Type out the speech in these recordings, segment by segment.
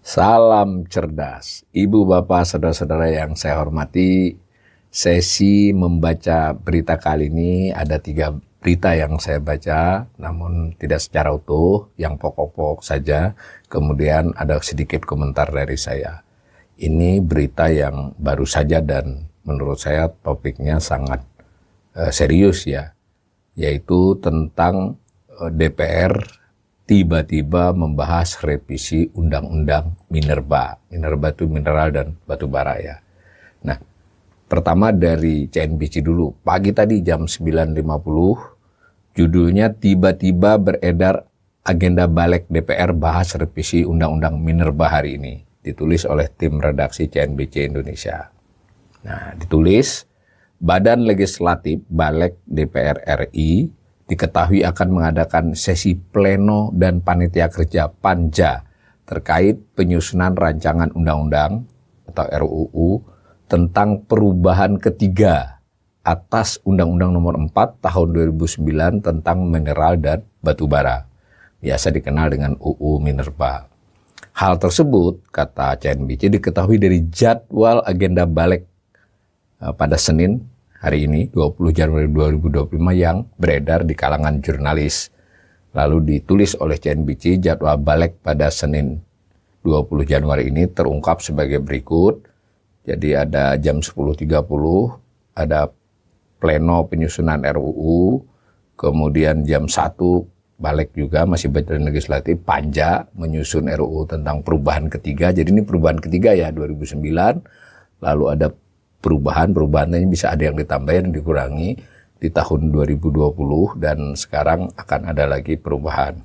Salam cerdas, Ibu, Bapak, Saudara-saudara yang saya hormati. Sesi membaca berita kali ini ada 3 berita yang saya baca, namun tidak secara utuh, yang pokok-pokok saja. Kemudian ada sedikit komentar dari saya. Ini berita yang baru saja dan menurut saya topiknya sangat serius ya, yaitu tentang DPR tiba-tiba membahas revisi Undang-Undang Minerba. Minerba itu mineral dan batu bara ya. Nah, pertama dari CNBC dulu. Pagi tadi jam 9.50, judulnya tiba-tiba beredar agenda balik DPR bahas revisi Undang-Undang Minerba hari ini. Ditulis oleh tim redaksi CNBC Indonesia. Nah, ditulis, Badan Legislatif Balik DPR RI diketahui akan mengadakan sesi pleno dan panitia kerja Panja terkait penyusunan rancangan undang-undang atau RUU tentang perubahan ketiga atas Undang-Undang Nomor 4 Tahun 2009 tentang mineral dan batu bara, biasa dikenal dengan UU Minerba. Hal tersebut, kata CNBC, diketahui dari jadwal agenda balik pada Senin hari ini, 20 Januari 2025 yang beredar di kalangan jurnalis. Lalu ditulis oleh CNBC, jadwal balik pada Senin 20 Januari ini terungkap sebagai berikut. Jadi ada jam 10.30, ada pleno penyusunan RUU, kemudian jam 1 balik juga masih Badan Legislatif Panja menyusun RUU tentang perubahan ketiga. Jadi ini perubahan ketiga ya, 2009, lalu ada perubahannya bisa ada yang ditambahin dan dikurangi di tahun 2020 dan sekarang akan ada lagi perubahan.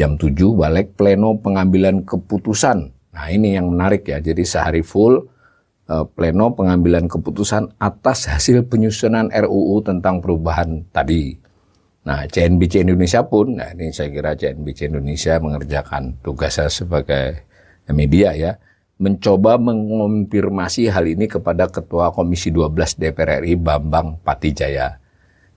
Jam 7 balik pleno pengambilan keputusan. Nah ini yang menarik ya, jadi sehari full pleno pengambilan keputusan atas hasil penyusunan RUU tentang perubahan tadi. Nah CNBC Indonesia pun, nah ini saya kira CNBC Indonesia mengerjakan tugasnya sebagai media ya, mencoba mengonfirmasi hal ini kepada Ketua Komisi 12 DPR RI Bambang Patijaya.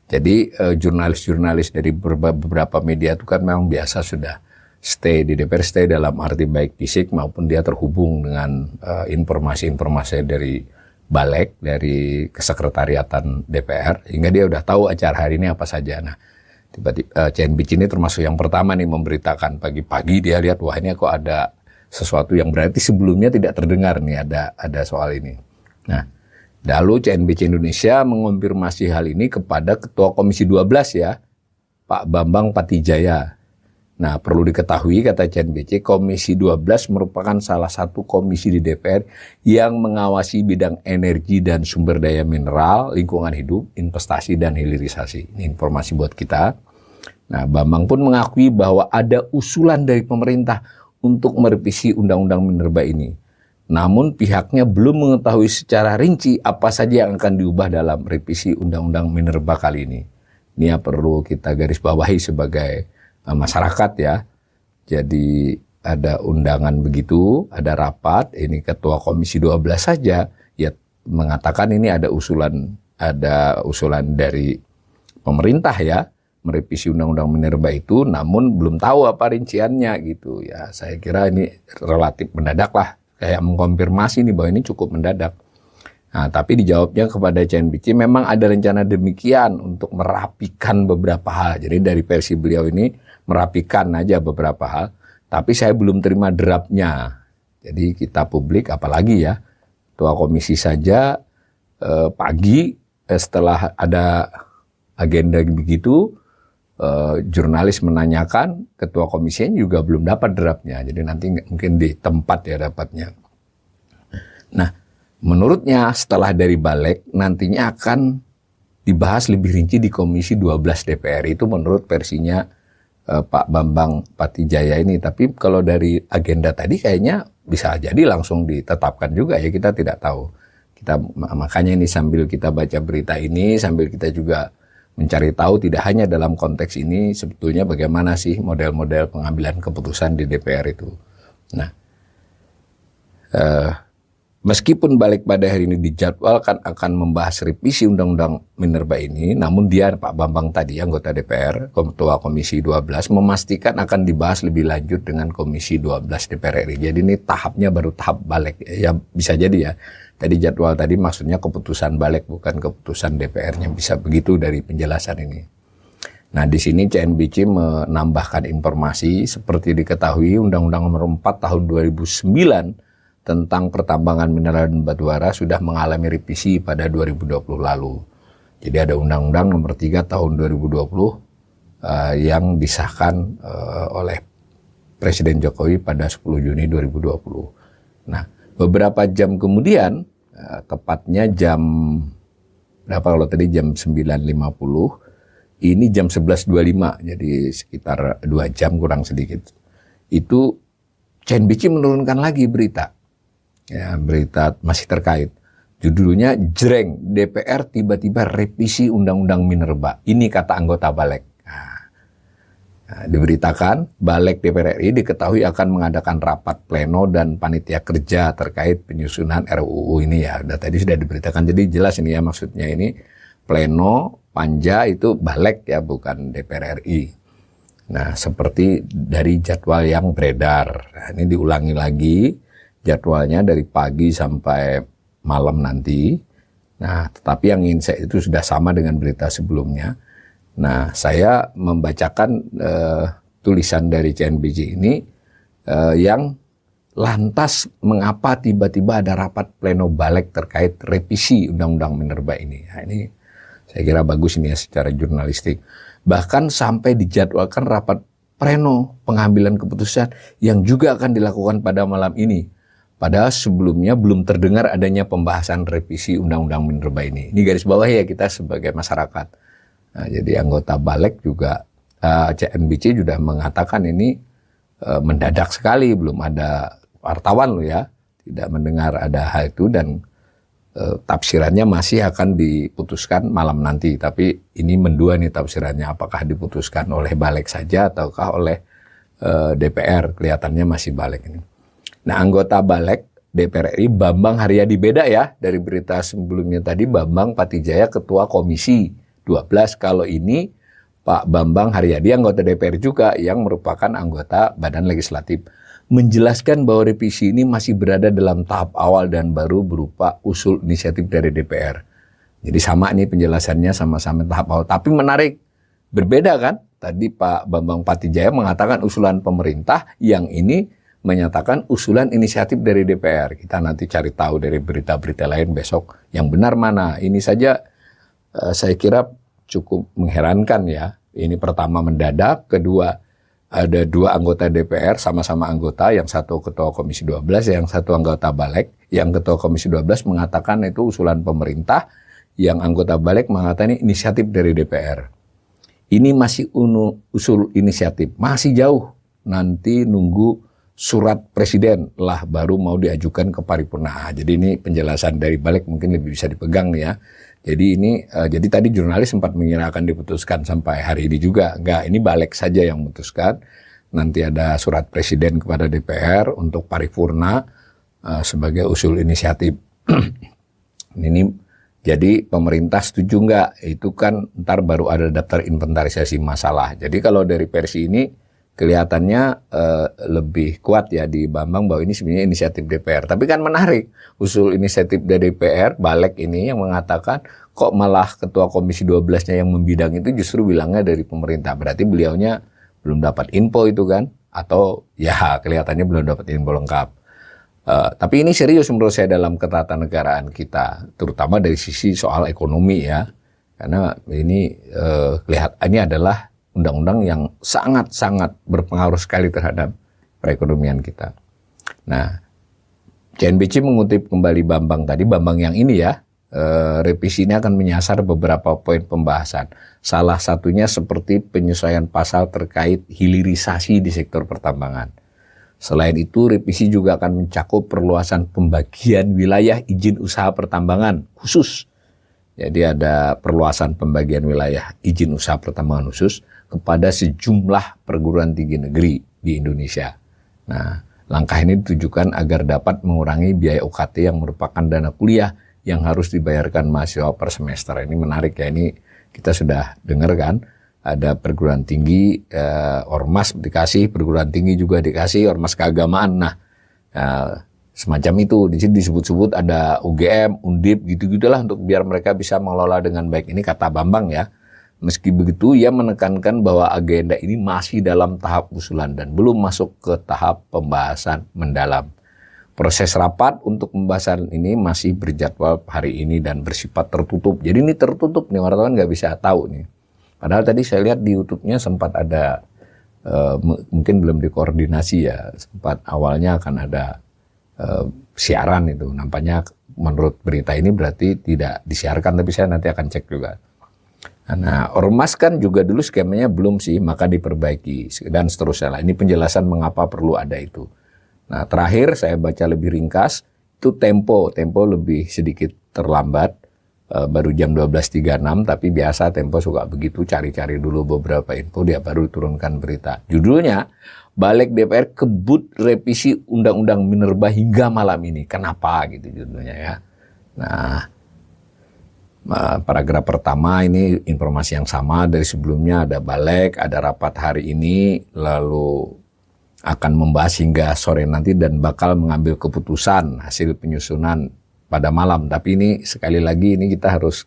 Jadi jurnalis-jurnalis dari beberapa media itu kan memang biasa sudah stay di DPR, stay dalam arti baik fisik maupun dia terhubung dengan informasi-informasi dari Balik, dari kesekretariatan DPR, hingga dia udah tahu acara hari ini apa saja. Nah, tiba-tiba CNBC ini termasuk yang pertama nih memberitakan pagi-pagi, dia lihat wah ini kok ada sesuatu yang berarti sebelumnya tidak terdengar nih ada soal ini. Nah, lalu CNBC Indonesia mengonfirmasi hal ini kepada Ketua Komisi 12 ya, Pak Bambang Patijaya. Nah, perlu diketahui kata CNBC, Komisi 12 merupakan salah satu komisi di DPR yang mengawasi bidang energi dan sumber daya mineral, lingkungan hidup, investasi dan hilirisasi. Ini informasi buat kita. Nah, Bambang pun mengakui bahwa ada usulan dari pemerintah untuk merevisi Undang-Undang Minerba ini. Namun pihaknya belum mengetahui secara rinci apa saja yang akan diubah dalam revisi Undang-Undang Minerba kali ini. Ini yang perlu kita garis bawahi sebagai masyarakat ya. Jadi ada undangan begitu, ada rapat, ini Ketua Komisi 12 saja ya mengatakan ini ada usulan dari pemerintah ya, merevisi Undang-Undang Minerba itu, namun belum tahu apa rinciannya gitu ya. Saya kira ini relatif mendadak lah, kayak mengkonfirmasi nih bahwa ini cukup mendadak. Nah, tapi dijawabnya kepada CNBC memang ada rencana demikian untuk merapikan beberapa hal. Jadi dari versi beliau ini merapikan aja beberapa hal, tapi saya belum terima draftnya. Jadi kita publik apalagi ya, Ketua Komisi saja pagi setelah ada agenda begitu, jurnalis menanyakan, Ketua Komisinya juga belum dapat draftnya. Jadi nanti mungkin di tempat ya dapatnya. Nah, menurutnya setelah dari balik nantinya akan dibahas lebih rinci di Komisi 12 DPR. Itu menurut versinya Pak Bambang Patijaya ini. Tapi kalau dari agenda tadi kayaknya bisa jadi langsung ditetapkan juga ya, kita tidak tahu. Makanya ini sambil kita baca berita ini, sambil kita juga mencari tahu tidak hanya dalam konteks ini sebetulnya bagaimana sih model-model pengambilan keputusan di DPR itu. Nah, Meskipun balik pada hari ini dijadwalkan akan membahas revisi Undang-Undang Minerba ini, namun dia, Pak Bambang tadi, anggota DPR, Ketua Komisi 12, memastikan akan dibahas lebih lanjut dengan Komisi 12 DPR RI. Jadi ini tahapnya baru tahap balik. Ya bisa jadi ya, tadi jadwal tadi maksudnya keputusan balik, bukan keputusan DPR-nya. Bisa begitu dari penjelasan ini. Nah, di sini CNBC menambahkan informasi seperti diketahui Undang-Undang Nomor 4 Tahun 2009 tentang pertambangan mineral dan batubara sudah mengalami revisi pada 2020 lalu. Jadi ada Undang-Undang Nomor 3 Tahun 2020 yang disahkan oleh Presiden Jokowi pada 10 Juni 2020. Nah, beberapa jam kemudian, tepatnya jam berapa kalau tadi jam 9.50, ini jam 11.25, jadi sekitar 2 jam kurang sedikit. Itu CNBC menurunkan lagi berita. Ya, berita masih terkait. Judulnya jreng, DPR tiba-tiba revisi Undang-Undang Minerba. Ini kata anggota Balek. Nah, diberitakan Balek DPR RI diketahui akan mengadakan rapat pleno dan panitia kerja terkait penyusunan RUU ini ya. Tadi sudah diberitakan, jadi jelas ini ya maksudnya ini pleno, panja itu Balek ya, bukan DPR RI. Nah, seperti dari jadwal yang beredar. Nah, ini diulangi lagi. Jadwalnya dari pagi sampai malam nanti. Nah, tetapi yang ingin saya itu sudah sama dengan berita sebelumnya. Nah, saya membacakan tulisan dari CNBC ini yang lantas mengapa tiba-tiba ada rapat pleno Balek terkait revisi Undang-Undang Minerba ini. Nah, ini saya kira bagus ini ya secara jurnalistik. Bahkan sampai dijadwalkan rapat pleno pengambilan keputusan yang juga akan dilakukan pada malam ini. Padahal sebelumnya belum terdengar adanya pembahasan revisi Undang-Undang Minerba ini. Ini garis bawah ya kita sebagai masyarakat. Nah, jadi anggota Balek juga, CNBC sudah mengatakan ini mendadak sekali, belum ada wartawan loh ya. Tidak mendengar ada hal itu dan tafsirannya masih akan diputuskan malam nanti. Tapi ini mendua nih tafsirannya, apakah diputuskan oleh Balek saja ataukah oleh DPR. Kelihatannya masih Balek ini. Nah, anggota Balek DPR RI Bambang Haryadi, beda ya dari berita sebelumnya tadi, Bambang Patijaya Ketua Komisi 12. Kalau ini Pak Bambang Haryadi anggota DPR juga yang merupakan anggota Badan Legislatif, menjelaskan bahwa revisi ini masih berada dalam tahap awal dan baru berupa usul inisiatif dari DPR. Jadi sama nih penjelasannya, sama-sama tahap awal. Tapi menarik, berbeda kan? Tadi Pak Bambang Patijaya mengatakan usulan pemerintah, yang ini menyatakan usulan inisiatif dari DPR. Kita nanti cari tahu dari berita-berita lain besok yang benar mana. Ini saja saya kira cukup mengherankan ya. Ini pertama mendadak, kedua ada 2 anggota DPR sama-sama anggota, yang satu ketua Komisi 12, yang satu anggota Balek. Yang ketua Komisi 12 mengatakan itu usulan pemerintah, yang anggota Balek mengatakan ini inisiatif dari DPR. Ini masih usul inisiatif, masih jauh. Nanti nunggu surat presiden lah baru mau diajukan ke paripurna. Jadi ini penjelasan dari Balek mungkin lebih bisa dipegang nih ya. Jadi ini jadi tadi jurnalis sempat mengira akan diputuskan sampai hari ini juga. Enggak, ini Balek saja yang memutuskan. Nanti ada surat presiden kepada DPR untuk paripurna sebagai usul inisiatif. Ini jadi pemerintah setuju enggak? Itu kan ntar baru ada daftar inventarisasi masalah. Jadi kalau dari versi ini kelihatannya lebih kuat ya di Bambang bahwa ini sebenarnya inisiatif DPR. Tapi kan menarik, usul inisiatif dari DPR, Balek ini yang mengatakan kok malah ketua Komisi 12-nya yang membidang itu justru bilangnya dari pemerintah. Berarti beliaunya belum dapat info itu kan? Atau ya kelihatannya belum dapat info lengkap. Tapi ini serius menurut saya dalam ketatanegaraan kita, terutama dari sisi soal ekonomi ya. Karena ini ini adalah undang-undang yang sangat-sangat berpengaruh sekali terhadap perekonomian kita. Nah, CNBC mengutip kembali Bambang tadi, Bambang yang ini ya, revisi ini akan menyasar beberapa poin pembahasan. Salah satunya seperti penyesuaian pasal terkait hilirisasi di sektor pertambangan. Selain itu, revisi juga akan mencakup perluasan pembagian wilayah izin usaha pertambangan khusus. Jadi ada perluasan pembagian wilayah izin usaha pertambangan khusus kepada sejumlah perguruan tinggi negeri di Indonesia. Nah, Langkah ini ditujukan agar dapat mengurangi biaya UKT yang merupakan dana kuliah yang harus dibayarkan mahasiswa per semester. Ini menarik ya, ini kita sudah dengar kan, ada perguruan tinggi, ormas dikasih, perguruan tinggi juga dikasih, ormas keagamaan. Nah, semacam itu, di sini disebut-sebut ada UGM, Undip, gitu-gitulah untuk biar mereka bisa mengelola dengan baik. Ini kata Bambang ya. Meski begitu, ia menekankan bahwa agenda ini masih dalam tahap usulan dan belum masuk ke tahap pembahasan mendalam. Proses rapat untuk pembahasan ini masih berjadwal hari ini dan bersifat tertutup. Jadi ini tertutup nih, wartawan nggak bisa tahu nih. Padahal tadi saya lihat di YouTube-nya sempat ada, mungkin belum dikoordinasi ya, sempat awalnya akan ada siaran itu. Nampaknya menurut berita ini berarti tidak disiarkan, tapi saya nanti akan cek juga. Nah, ormas kan juga dulu skemanya belum sih, maka diperbaiki dan seterusnya lah. Ini penjelasan mengapa perlu ada itu. Nah, terakhir saya baca lebih ringkas, itu Tempo lebih sedikit terlambat, baru jam 12.36, tapi biasa Tempo suka begitu, cari-cari dulu beberapa info, dia baru turunkan berita. Judulnya, Balik DPR kebut revisi Undang-Undang Minerba hingga malam ini. Kenapa gitu judulnya ya. Nah, paragraf pertama ini informasi yang sama dari sebelumnya, ada balik, ada rapat hari ini, lalu akan membahas hingga sore nanti dan bakal mengambil keputusan hasil penyusunan pada malam. Tapi ini sekali lagi ini kita harus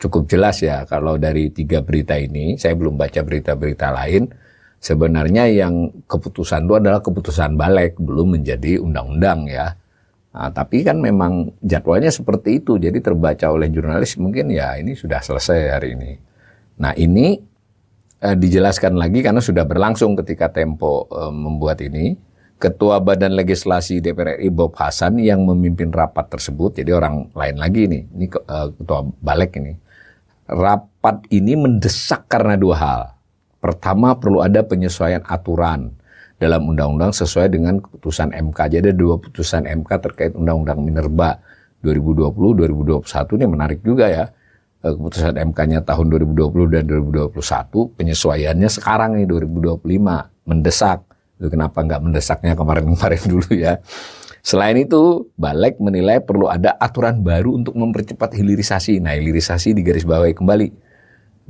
cukup jelas ya, kalau dari 3 berita ini, saya belum baca berita-berita lain, sebenarnya yang keputusan itu adalah keputusan balik, belum menjadi undang-undang ya. Nah, tapi kan memang jadwalnya seperti itu, jadi terbaca oleh jurnalis mungkin ya ini sudah selesai hari ini. Nah ini dijelaskan lagi karena sudah berlangsung ketika Tempo membuat ini. Ketua Badan Legislasi DPR RI Bob Hasan yang memimpin rapat tersebut, jadi orang lain lagi ini Ketua Balik ini. Rapat ini mendesak karena 2 hal. Pertama, perlu ada penyesuaian aturan dalam undang-undang sesuai dengan keputusan MK. Jadi ada 2 putusan MK terkait Undang-Undang Minerba 2020-2021, ini menarik juga ya. Keputusan MK-nya tahun 2020 dan 2021, penyesuaiannya sekarang nih 2025, mendesak. Itu kenapa nggak mendesaknya kemarin-kemarin dulu ya. Selain itu, Balik menilai perlu ada aturan baru untuk mempercepat hilirisasi. Nah, hilirisasi digarisbawahi kembali.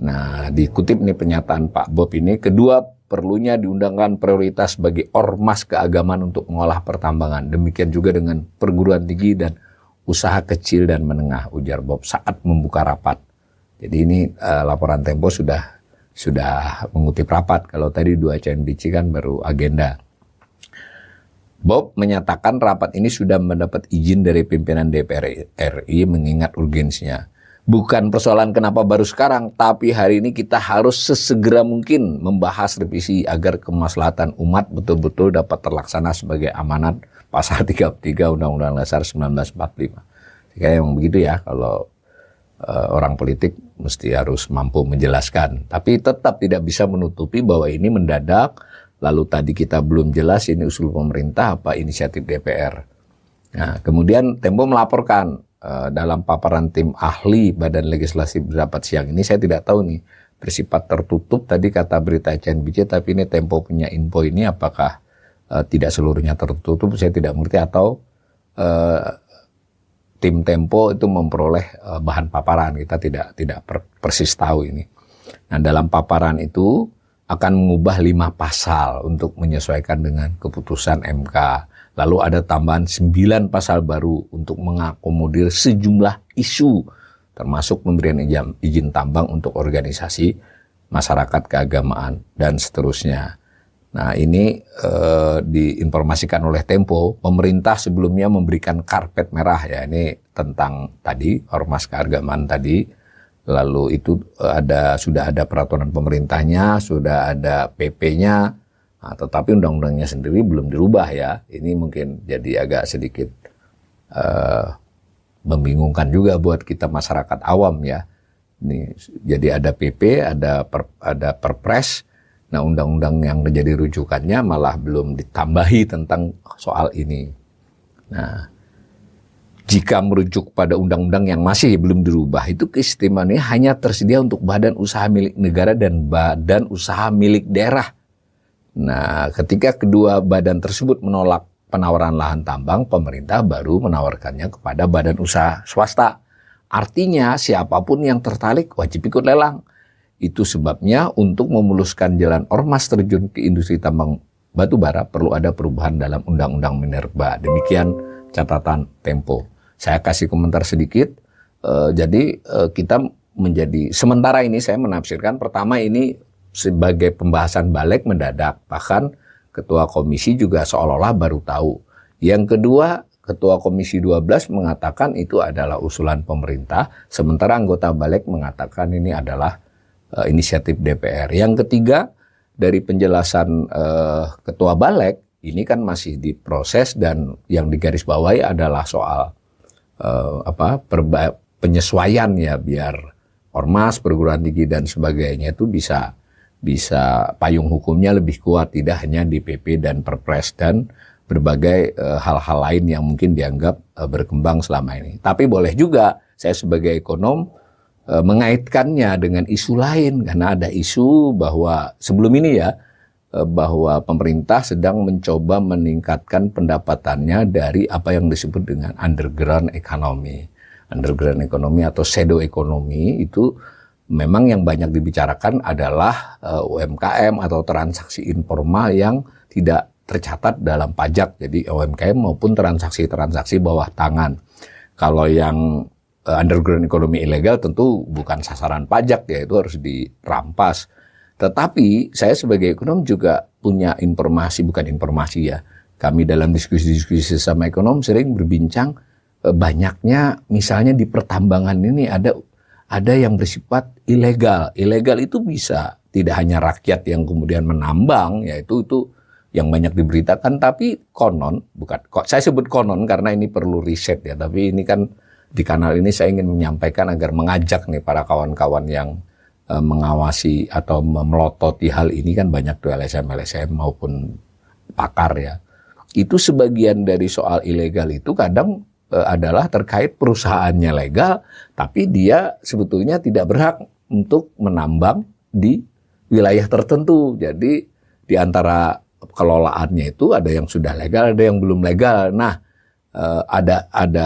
Nah, dikutip nih pernyataan Pak Bob ini, kedua, perlunya diundangkan prioritas bagi ormas keagamaan untuk mengolah pertambangan. Demikian juga dengan perguruan tinggi dan usaha kecil dan menengah, ujar Bob saat membuka rapat. Jadi ini laporan Tempo sudah mengutip rapat. Kalau tadi 2 CNBC kan baru agenda. Bob menyatakan rapat ini sudah mendapat izin dari pimpinan DPR RI mengingat urgensinya. Bukan persoalan kenapa baru sekarang, tapi hari ini kita harus sesegera mungkin membahas revisi agar kemaslahatan umat betul-betul dapat terlaksana sebagai amanat pasal 33 Undang-Undang Dasar 1945. Kayak yang begitu ya, kalau orang politik mesti harus mampu menjelaskan. Tapi tetap tidak bisa menutupi bahwa ini mendadak, lalu tadi kita belum jelas ini usul pemerintah apa inisiatif DPR. Nah, kemudian Tempo melaporkan, dalam paparan tim ahli Badan Legislasi berdapat siang ini, saya tidak tahu nih bersifat tertutup tadi kata berita CNBC, tapi ini Tempo punya info ini apakah tidak seluruhnya tertutup, saya tidak mengerti, atau tim Tempo itu memperoleh bahan paparan, kita tidak persis tahu ini. Nah, dalam paparan itu akan mengubah 5 pasal untuk menyesuaikan dengan keputusan MK. Lalu ada tambahan 9 pasal baru untuk mengakomodir sejumlah isu, termasuk pemberian izin tambang untuk organisasi masyarakat keagamaan dan seterusnya. Nah, ini diinformasikan oleh Tempo, pemerintah sebelumnya memberikan karpet merah ya, ini tentang tadi ormas keagamaan tadi. Lalu itu sudah ada peraturan pemerintahnya, sudah ada PP-nya. Nah, tetapi undang-undangnya sendiri belum dirubah ya. Ini mungkin jadi agak sedikit membingungkan juga buat kita masyarakat awam ya. Ini jadi ada PP, ada Perpres. Nah, undang-undang yang menjadi rujukannya malah belum ditambahi tentang soal ini. Nah, jika merujuk pada undang-undang yang masih belum dirubah, itu keistimewaannya hanya tersedia untuk badan usaha milik negara dan badan usaha milik daerah. Nah, ketika kedua badan tersebut menolak penawaran lahan tambang, pemerintah baru menawarkannya kepada badan usaha swasta. Artinya siapapun yang tertarik wajib ikut lelang. Itu sebabnya untuk memuluskan jalan ormas terjun ke industri tambang batu bara perlu ada perubahan dalam Undang-Undang Minerba. Demikian catatan Tempo. Saya kasih komentar sedikit. Jadi kita menjadi, sementara ini saya menafsirkan, pertama ini sebagai pembahasan balik mendadak. Bahkan Ketua Komisi juga seolah-olah baru tahu. Yang kedua, Ketua Komisi 12 mengatakan itu adalah usulan pemerintah, sementara anggota balik mengatakan ini adalah inisiatif DPR. Yang ketiga, dari penjelasan Ketua Balik, ini kan masih diproses dan yang digarisbawahi adalah soal penyesuaian ya, biar ormas, perguruan tinggi dan sebagainya itu bisa payung hukumnya lebih kuat, tidak hanya di PP dan Perpres dan berbagai hal-hal lain yang mungkin dianggap berkembang selama ini. Tapi boleh juga saya sebagai ekonom mengaitkannya dengan isu lain, karena ada isu bahwa sebelum ini ya, bahwa pemerintah sedang mencoba meningkatkan pendapatannya dari apa yang disebut dengan underground economy. Underground economy atau shadow economy itu memang yang banyak dibicarakan adalah UMKM atau transaksi informal yang tidak tercatat dalam pajak. Jadi UMKM maupun transaksi-transaksi bawah tangan. Kalau yang underground economy ilegal tentu bukan sasaran pajak ya, itu harus dirampas. Tetapi saya sebagai ekonom juga punya informasi, bukan informasi ya. Kami dalam diskusi-diskusi sama ekonom sering berbincang banyaknya misalnya di pertambangan ini ada yang bersifat ilegal. Ilegal itu bisa tidak hanya rakyat yang kemudian menambang, yaitu itu yang banyak diberitakan, tapi konon, saya sebut konon karena ini perlu riset ya, tapi ini kan di kanal ini saya ingin menyampaikan agar mengajak nih para kawan-kawan yang mengawasi atau melototi hal ini, kan banyak tuh LSM maupun pakar ya. Itu sebagian dari soal ilegal itu kadang adalah terkait perusahaannya legal, tapi dia sebetulnya tidak berhak untuk menambang di wilayah tertentu. Jadi di antara kelolaannya itu ada yang sudah legal, ada yang belum legal. Nah, ada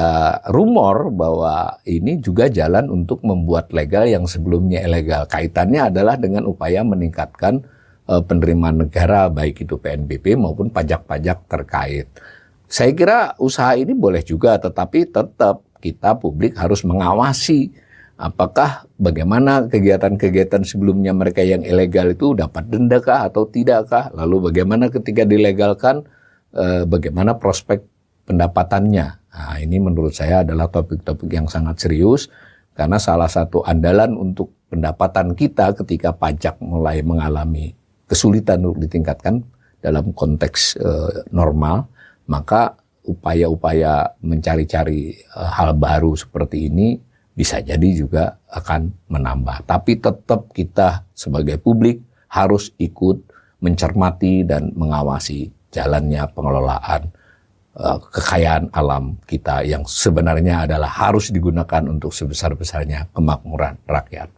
rumor bahwa ini juga jalan untuk membuat legal yang sebelumnya ilegal. Kaitannya adalah dengan upaya meningkatkan penerimaan negara, baik itu PNBP maupun pajak-pajak terkait. Saya kira usaha ini boleh juga, tetapi tetap kita publik harus mengawasi apakah bagaimana kegiatan-kegiatan sebelumnya mereka yang ilegal itu dapat denda kah atau tidakkah, lalu bagaimana ketika dilegalkan, bagaimana prospek pendapatannya. Nah, ini menurut saya adalah topik-topik yang sangat serius, karena salah satu andalan untuk pendapatan kita ketika pajak mulai mengalami kesulitan untuk ditingkatkan dalam konteks normal, maka upaya-upaya mencari-cari hal baru seperti ini bisa jadi juga akan menambah. Tapi tetap kita sebagai publik harus ikut mencermati dan mengawasi jalannya pengelolaan kekayaan alam kita yang sebenarnya adalah harus digunakan untuk sebesar-besarnya kemakmuran rakyat.